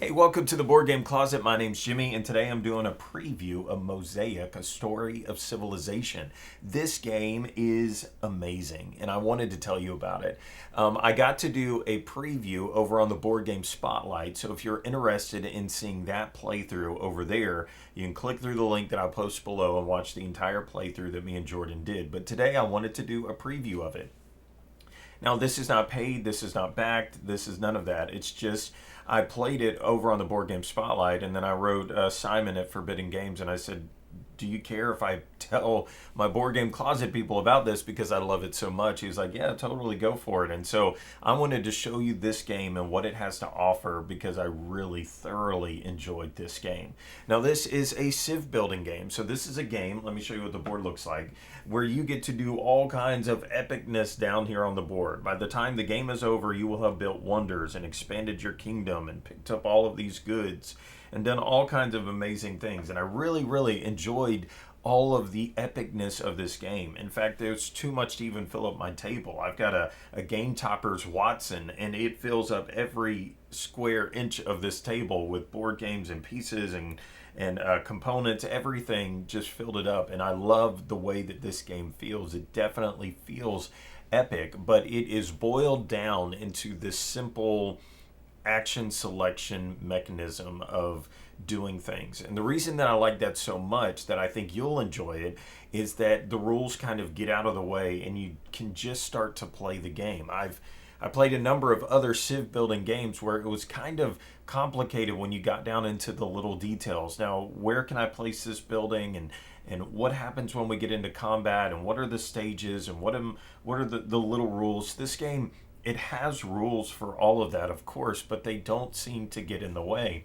Hey, welcome to the Board Game Closet. My name's Jimmy, and today I'm doing a preview of Mosaic, a story of civilization. This game is amazing, and I wanted to tell you about it. I got to do a preview over on the Board Game Spotlight, so if you're interested in seeing that playthrough over there, you can click through the link that I'll post below and watch the entire playthrough that me and Jordan did. But today I wanted to do a preview of it. Now, this is not paid, this is not backed, this is none of that. It's just I played it over on the Board Game Spotlight, and then I wrote Simon at Forbidden Games, and I said, do you care if I tell my Board Game Closet people about this because I love it so much? He was like, yeah, totally, go for it. And so I wanted to show you this game and what it has to offer because I really thoroughly enjoyed this game. Now, this is a Civ Building game. So this is a game, let me show you what the board looks like, where you get to do all kinds of epicness down here on the board. By the time the game is over, you will have built wonders and expanded your kingdom and picked up all of these goods and done all kinds of amazing things. And I really enjoyed all of the epicness of this game. In fact, there's too much to even fill up my table. I've got a Game Toppers Watson, and it fills up every square inch of this table with board games and pieces and components. Everything just filled it up, and I love the way that this game feels. It definitely feels epic, but it is boiled down into this simple action selection mechanism of doing things. And the reason that I like that so much, that I think you'll enjoy it, is that the rules kind of get out of the way and you can just start to play the game. I played a number of other Civ Building games where it was kind of complicated when you got down into the little details. Now, where can I place this building, and what happens when we get into combat, and what are the stages, and what are the little rules? This game, it has rules for all of that, of course, but they don't seem to get in the way.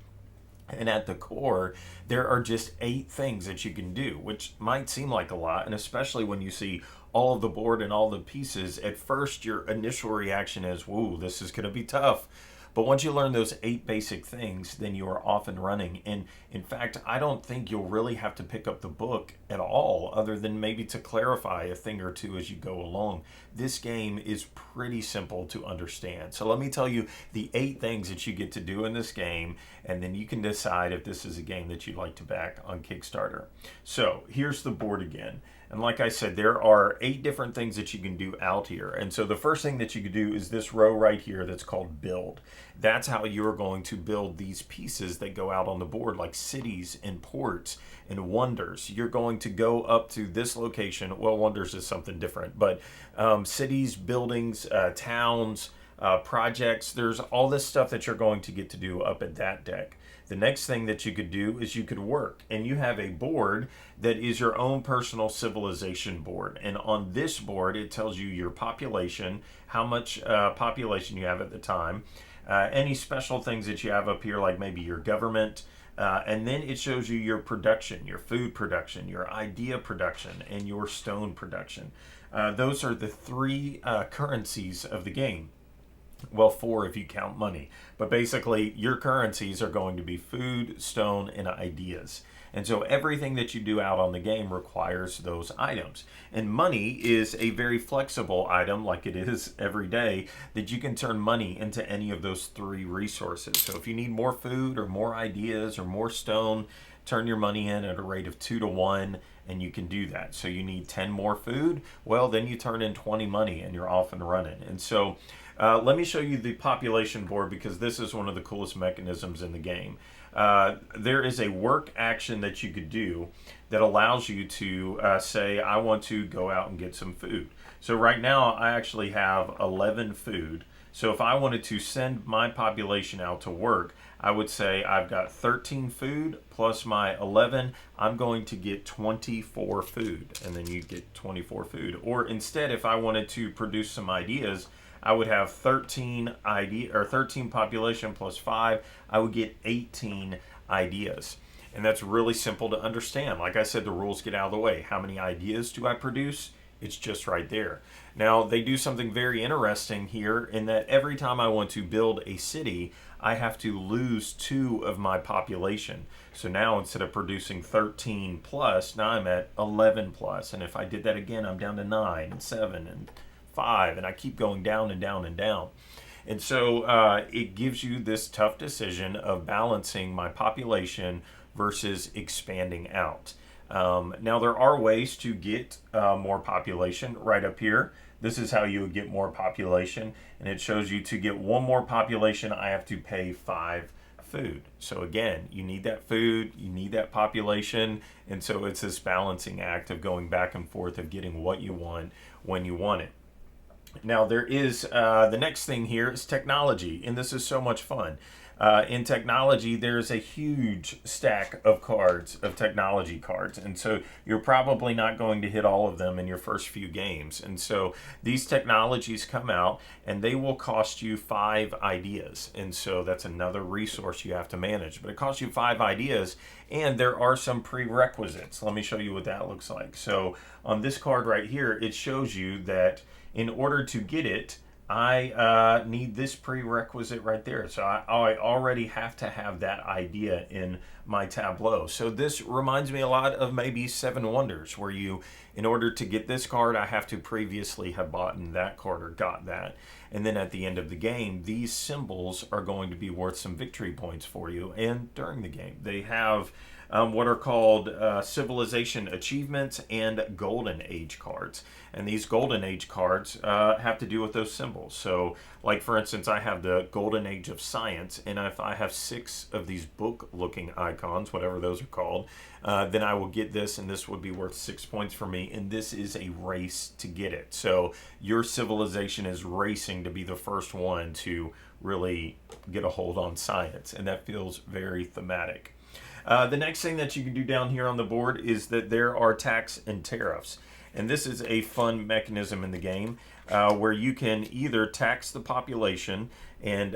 And at the core, there are just 8 things that you can do, which might seem like a lot, and especially when you see all of the board and all the pieces, at first your initial reaction is, whoa, this is going to be tough. But once you learn those 8 basic things, then you are off and running. And in fact, I don't think you'll really have to pick up the book at all, other than maybe to clarify a thing or two as you go along. This game is pretty simple to understand. So let me tell you the 8 things that you get to do in this game, and then you can decide if this is a game that you'd like to back on Kickstarter. So here's the board again. And like I said, there are 8 different things that you can do out here. And so the first thing that you can do is this row right here that's called build. That's how you're going to build these pieces that go out on the board, like cities and ports and wonders. You're going to go up to this location. Well, wonders is something different, but cities, buildings, towns, projects, there's all this stuff that you're going to get to do up at that deck. The next thing that you could do is you could work, and you have a board that is your own personal civilization board. And on this board, it tells you your population, how much population you have at the time, any special things that you have up here, like maybe your government, and then it shows you your production, your food production, your idea production, and your stone production. Those are the 3 currencies of the game. Well, 4 if you count money. But basically, your currencies are going to be food, stone, and ideas. And so everything that you do out on the game requires those items. And money is a very flexible item, like it is every day, that you can turn money into any of those 3 resources. So if you need more food or more ideas or more stone, turn your money in at a rate of 2 to 1, and you can do that. So you need 10 more food, well, then you turn in 20 money and you're off and running. And so let me show you the population board, because this is one of the coolest mechanisms in the game. There is a work action that you could do that allows you to say, I want to go out and get some food. So right now I actually have 11 food. So if I wanted to send my population out to work, I would say I've got 13 food plus my 11. I'm going to get 24 food, and then you get 24 food. Or instead, if I wanted to produce some ideas, I would have 13 population plus 5. I would get 18 ideas. And that's really simple to understand. Like I said, the rules get out of the way. How many ideas do I produce? It's just right there. Now, they do something very interesting here in that every time I want to build a city, I have to lose 2 of my population. So now instead of producing 13 plus, now I'm at 11 plus. And if I did that again, I'm down to 9 and 7 and 5, and I keep going down and down and down. And so it gives you this tough decision of balancing my population versus expanding out. Now, there are ways to get more population right up here. This is how you would get more population, and it shows you to get one more population, I have to pay 5 food. So again, you need that food, you need that population, and so it's this balancing act of going back and forth of getting what you want when you want it. Now, there is the next thing here is technology, and this is so much fun. In technology, there's a huge stack of cards, of technology cards, and so you're probably not going to hit all of them in your first few games. And so these technologies come out, and they will cost you 5 ideas, and so that's another resource you have to manage. But it costs you 5 ideas, and there are some prerequisites. Let me show you what that looks like. So on this card right here, it shows you that in order to get it, I need this prerequisite right there. So I already have to have that idea in my tableau. So this reminds me a lot of maybe Seven Wonders, where you, in order to get this card, I have to previously have bought that card or got that. And then at the end of the game, these symbols are going to be worth some victory points for you. And during the game, they have what are called civilization achievements and golden age cards. And these golden age cards have to do with those symbols. So like for instance, I have the golden age of science, and if I have 6 of these book looking icons, whatever those are called, then I will get this, and this would be worth 6 points for me, and this is a race to get it. So your civilization is racing to be the first one to really get a hold on science, and that feels very thematic. The next thing that you can do down here on the board is that there are tax and tariffs. And this is a fun mechanism in the game where you can either tax the population and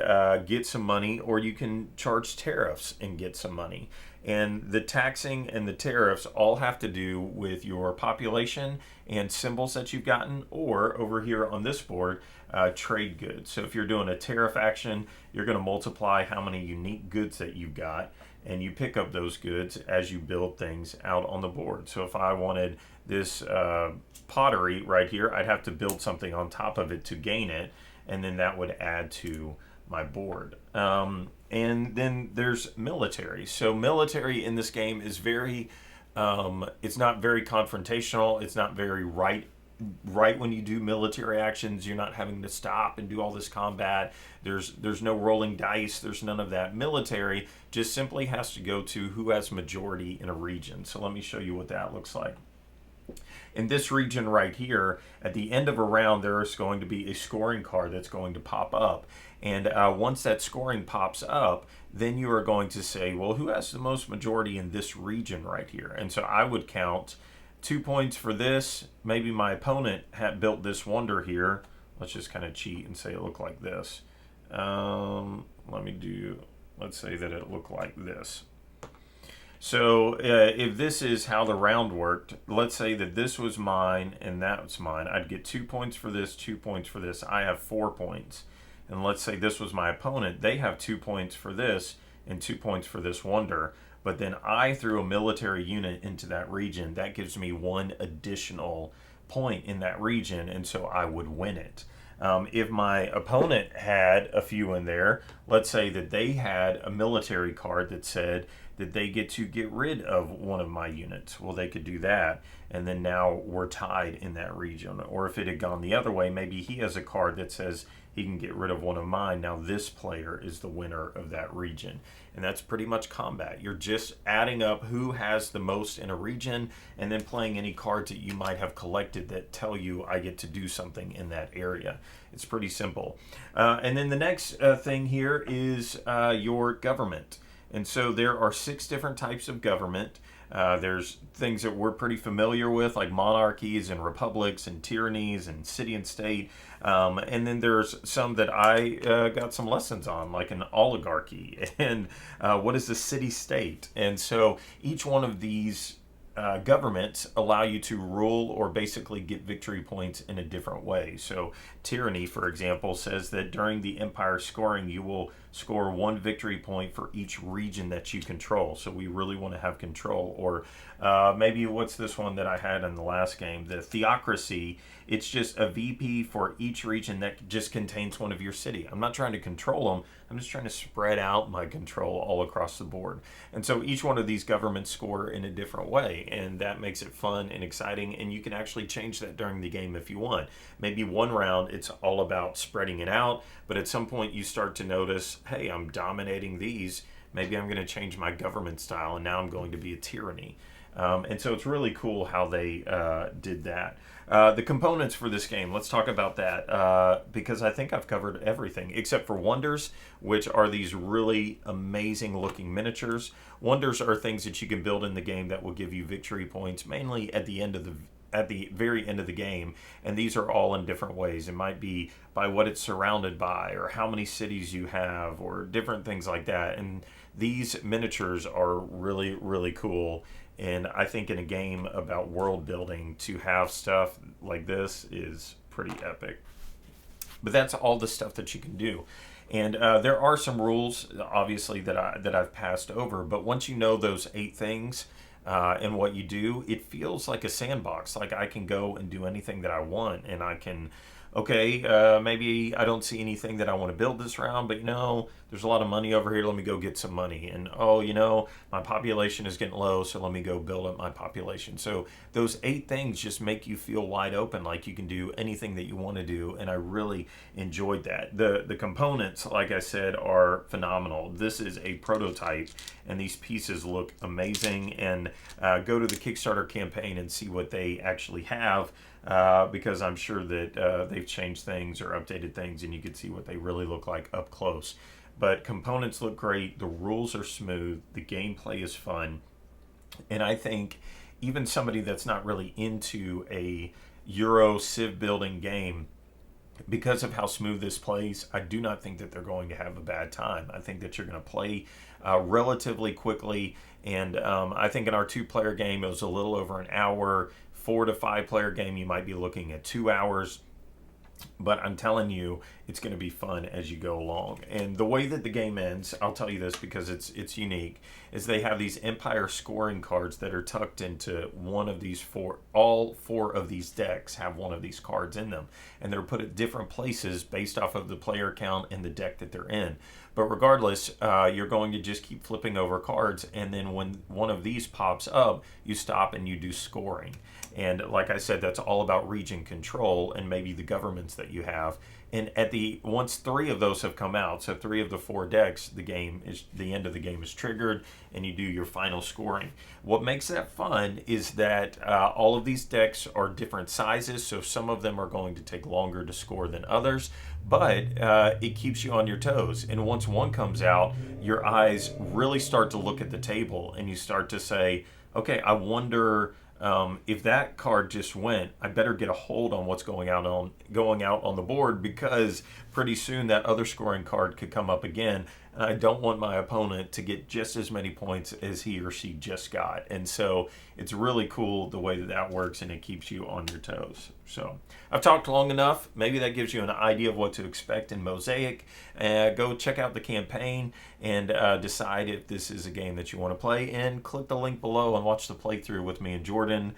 get some money, or you can charge tariffs and get some money. And the taxing and the tariffs all have to do with your population and symbols that you've gotten, or over here on this board, trade goods. So if you're doing a tariff action, you're going to multiply how many unique goods that you've got, and you pick up those goods as you build things out on the board. So if I wanted this pottery right here, I'd have to build something on top of it to gain it, and then that would add to my board. And then there's military. So military in this game is very, it's not very confrontational. It's not very right when you do military actions. You're not having to stop and do all this combat. There's no rolling dice. There's none of that. Military just simply has to go to who has majority in a region. So let me show you what that looks like. In this region right here, at the end of a round, there is going to be a scoring card that's going to pop up. And once that scoring pops up, then you are going to say, well, who has the most majority in this region right here? And so I would count 2 points for this. Maybe my opponent had built this wonder here. Let's just kind of cheat and say it looked like this. Let's say that it looked like this. So if this is how the round worked, let's say that this was mine and that was mine. I'd get 2 points for this, 2 points for this. I have 4 points. And let's say this was my opponent. They have 2 points for this and 2 points for this wonder. But then I threw a military unit into that region. That gives me 1 additional point in that region, and so I would win it. If my opponent had a few in there, let's say that they had a military card that said that they get to get rid of one of my units. Well, they could do that, and then now we're tied in that region. Or if it had gone the other way, maybe he has a card that says he can get rid of one of mine. Now this player is the winner of that region. And that's pretty much combat. You're just adding up who has the most in a region, and then playing any cards that you might have collected that tell you I get to do something in that area. It's pretty simple. And then the next thing here is your government. And so there are 6 different types of government. There's things that we're pretty familiar with, like monarchies and republics and tyrannies and city and state. And then there's some that I got some lessons on, like an oligarchy and what is the city-state. And so each one of these governments allow you to rule or basically get victory points in a different way. So, tyranny, for example, says that during the empire scoring, you will score 1 victory point for each region that you control. So, we really want to have control. Or maybe what's this one that I had in the last game? The theocracy. It's just a VP for each region that just contains one of your city. I'm not trying to control them. I'm just trying to spread out my control all across the board. And so each one of these governments score in a different way, and that makes it fun and exciting, and you can actually change that during the game if you want. Maybe one round it's all about spreading it out, but at some point you start to notice, hey, I'm dominating these. Maybe I'm going to change my government style, and now I'm going to be a tyranny. And so it's really cool how they did that. The components for this game, let's talk about that because I think I've covered everything except for wonders, which are these really amazing looking miniatures. Wonders are things that you can build in the game that will give you victory points, mainly at the very end of the game, and these are all in different ways. It might be by what it's surrounded by, or how many cities you have, or different things like that. And these miniatures are really, really cool. And I think in a game about world building, to have stuff like this is pretty epic. But that's all the stuff that you can do. And there are some rules, obviously, that I've passed over. But once you know those 8 things and what you do, it feels like a sandbox. Like I can go and do anything that I want, and I can. Okay, maybe I don't see anything that I want to build this round, but there's a lot of money over here. Let me go get some money. And my population is getting low, so let me go build up my population. So those 8 things just make you feel wide open, like you can do anything that you want to do. And I really enjoyed that. The components, like I said, are phenomenal. This is a prototype, and these pieces look amazing. And go to the Kickstarter campaign and see what they actually have. Because I'm sure that they've changed things or updated things, and you can see what they really look like up close. But components look great, the rules are smooth, the gameplay is fun, and I think even somebody that's not really into a Euro Civ building game, because of how smooth this plays, I do not think that they're going to have a bad time. I think that you're going to play relatively quickly, and I think in our 2-player game it was a little over an hour. 4 to 5 player game, you might be looking at 2 hours. But I'm telling you, it's going to be fun as you go along. And the way that the game ends, I'll tell you this because it's unique, is they have these empire scoring cards that are tucked into one of these 4. All 4 of these decks have one of these cards in them. And they're put at different places based off of the player count and the deck that they're in. But regardless, you're going to just keep flipping over cards. And then when one of these pops up, you stop and you do scoring. And like I said, that's all about region control and maybe the governments that you have. And once 3 of those have come out, so 3 of the 4 decks, the end of the game is triggered, and you do your final scoring. What makes that fun is that all of these decks are different sizes, so some of them are going to take longer to score than others, but it keeps you on your toes. And once one comes out, your eyes really start to look at the table, and you start to say, okay, I wonder. If that card just went, I better get a hold on what's going out on the board, because pretty soon that other scoring card could come up again, and I don't want my opponent to get just as many points as he or she just got. And so it's really cool the way that works, and it keeps you on your toes. So I've talked long enough. Maybe that gives you an idea of what to expect in Mosaic. Go check out the campaign and decide if this is a game that you want to play, and click the link below and watch the playthrough with me and Jordan.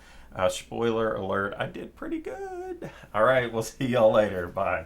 Spoiler alert, I did pretty good. All right, we'll see y'all later. Bye.